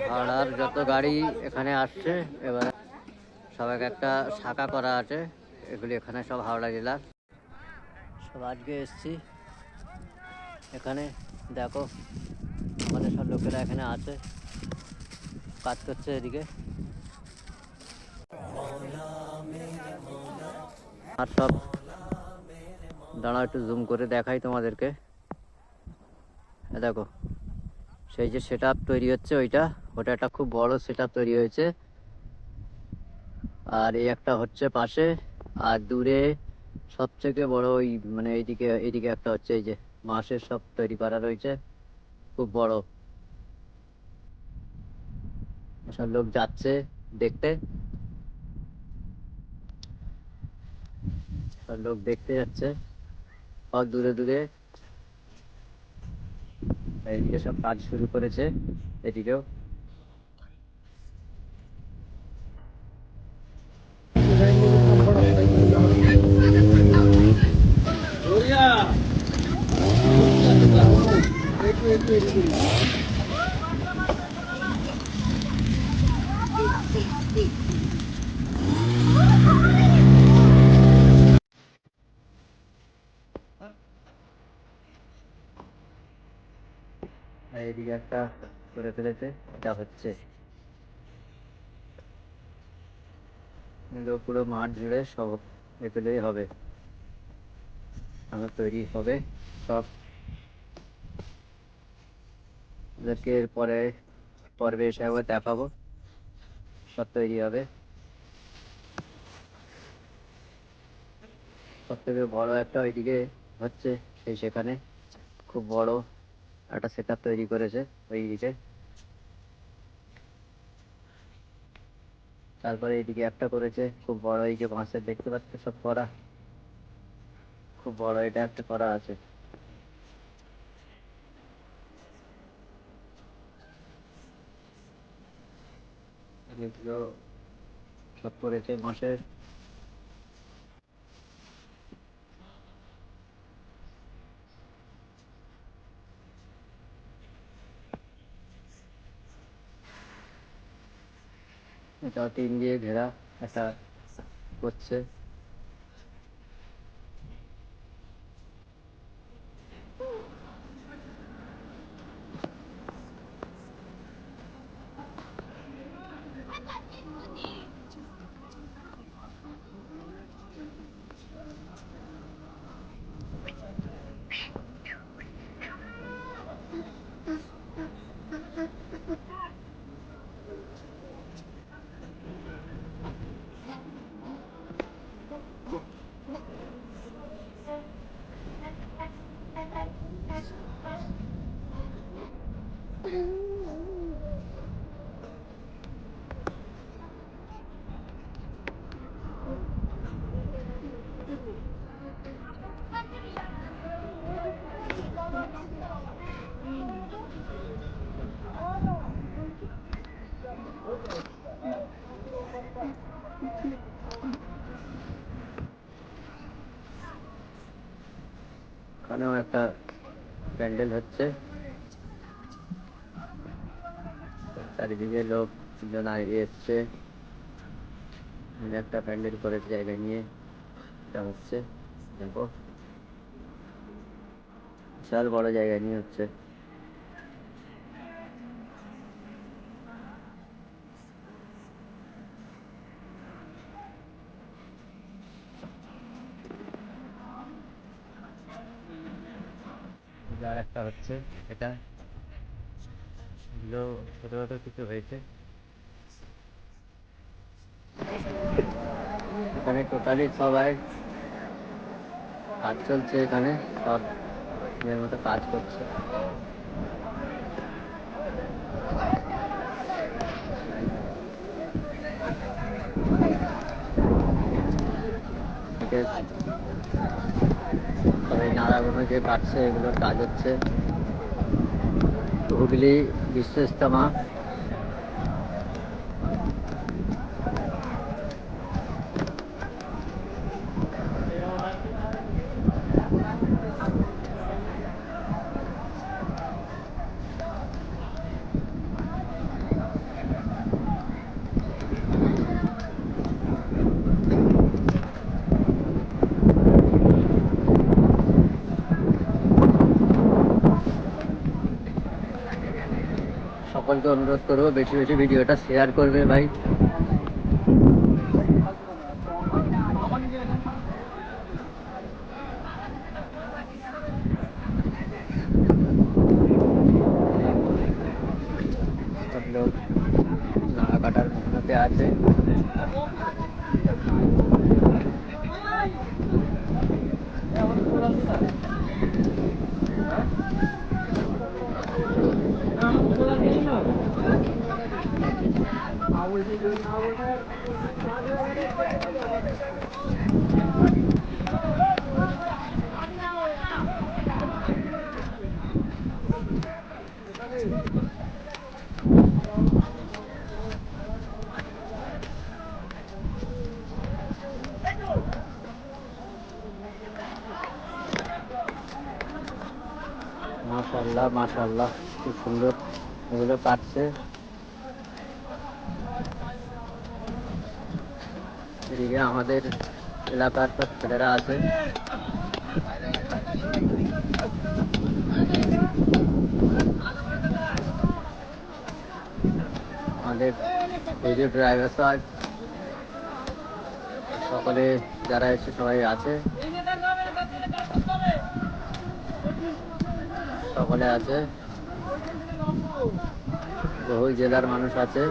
হাওড়ার যত গাড়ি এখানে আসছে এবার সব একটা শাখা করা আছে, এগুলি এখানে সব হাওড়া জেলার। সব আজকে এসছি এখানে, দেখো আমাদের সব লোকেরা এখানে আছে, কাজ করছে এদিকে। আর সব দাঁড়াও একটু জুম করে দেখাই তোমাদেরকে। দেখো সেই যে সেট তৈরি হচ্ছে ওটা একটা খুব বড় সেট তৈরি হয়েছে। আর এই একটা হচ্ছে পাশে, আর দূরে সবথেকে বড় ওই মানে এইদিকে একটা হচ্ছে, এই যে বাঁশের সব তৈরি করা রয়েছে, খুব বড়। সব লোক যাচ্ছে দেখতে, সব লোক দেখতে যাচ্ছে সব দূরে দূরে। এইদিকে সব কাজ শুরু করেছে, এদিকেও। এইদিকে একটা করে ফেলেছে, এটা হচ্ছে পুরো মাঠ জুড়ে সব এগুলোই হবে, আমার তৈরি হবে সব। ওদেরকে পরে পর্বে এসে একবার দেখাবো, সব তৈরি হবে। সব থেকে বড় একটা ওইদিকে হচ্ছে, সেখানে খুব বড় একটা সেট তৈরি করেছে ওই দিকে। তারপরে এইদিকে একটা করেছে খুব বড়, এই যে বাঁশের দেখতে পাচ্ছে সব করা, খুব বড় এটা একটা করা আছে। এগুলো সব করেছে বাঁশের। এটা টিন দিয়ে ঘেরা একটা করছে। এখানেও একটা প্যান্ডেল হচ্ছে, চারিদিকে লোক জন এসছে, একটা প্যান্ডেল করে জায়গা নিয়ে এটা হচ্ছে। দেখো বিশাল বড় জায়গা নিয়ে হচ্ছে। আর একটা হচ্ছে এটা, এগুলো ছোট ছোট কিছু হয়েছে এখানে। টোটালি সবাই কাজ চলছে এখানে, সব নিজের মতো কাজ করছে। সবাই নাড়াগুলো যে কাটছে এগুলোর কাজ হচ্ছে। হুগলি বিশ্ব ইজতেমা। সকলকে অনুরোধ করবো বেশি বেশি ভিডিওটা শেয়ার করবে ভাই। সব লোক নাড়া কাটার মেহনতে আছে। মাশাআল্লাহ মাশাআল্লাহ, খুব সুন্দর এগুলো কাটছে। এদিকে আমাদের এলাকার সব ছেলেরা আছে। আমাদের ভিডিও ড্রাইভার সাহেব সকলে যারা এসে সবাই আছে, সকলে আছে, বহু জেলার মানুষ আছে।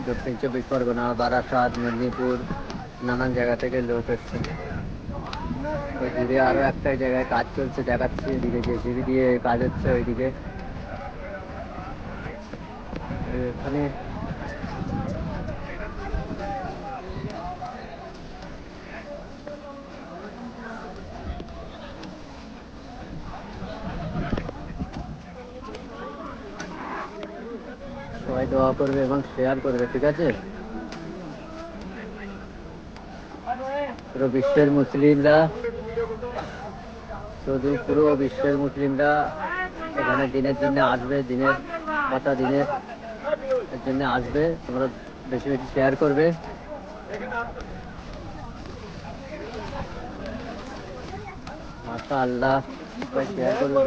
দক্ষিণ চব্বিশ পরগনা, বারাসাত, মেদিনীপুর, নানান জায়গা থেকে লোক এসছে। ওই দূরে আরো একটা জায়গায় কাজ চলছে দেখাচ্ছি, এদিকে জেসিবি দিয়ে কাজ হচ্ছে ওইদিকে। এখানে সবাই দোয়া করবে এবং শেয়ার করবে, ঠিক আছে? পুরো বিশ্বের মুসলিমরা, শুধু পুরো বিশ্বের মুসলিমরা এখানে দিনের জন্য আসবে, দিনের কথা দিনের জন্য আসবে। তোমরা বেশি বেশি শেয়ার করবে। মাশাআল্লাহ, সবাই শেয়ার করবে।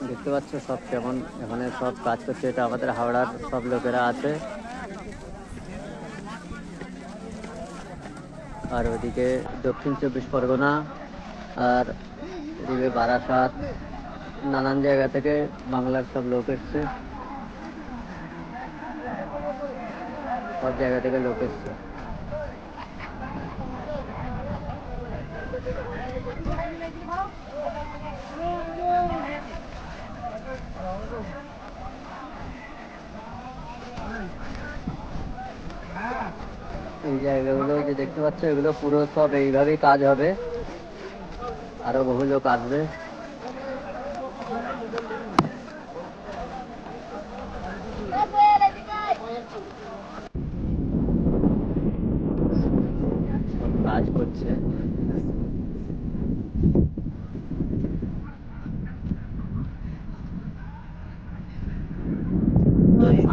দেখতে পাচ্ছ সব কেমন এখানে সব কাজ করছে। এটা আমাদের হাওড়ার সব লোকেরা আছে। আর ওইদিকে দক্ষিণ চব্বিশ পরগনা আর এদিকে বারাসাত, নানান জায়গা থেকে বাংলার সব লোক এসছে, সব জায়গা থেকে লোক এসছে। এই জায়গাগুলো যে দেখতে পাচ্ছ, এগুলো পুরো সব এইভাবেই কাজ হবে, আরো বহু লোক আসবে। কাজ করছে।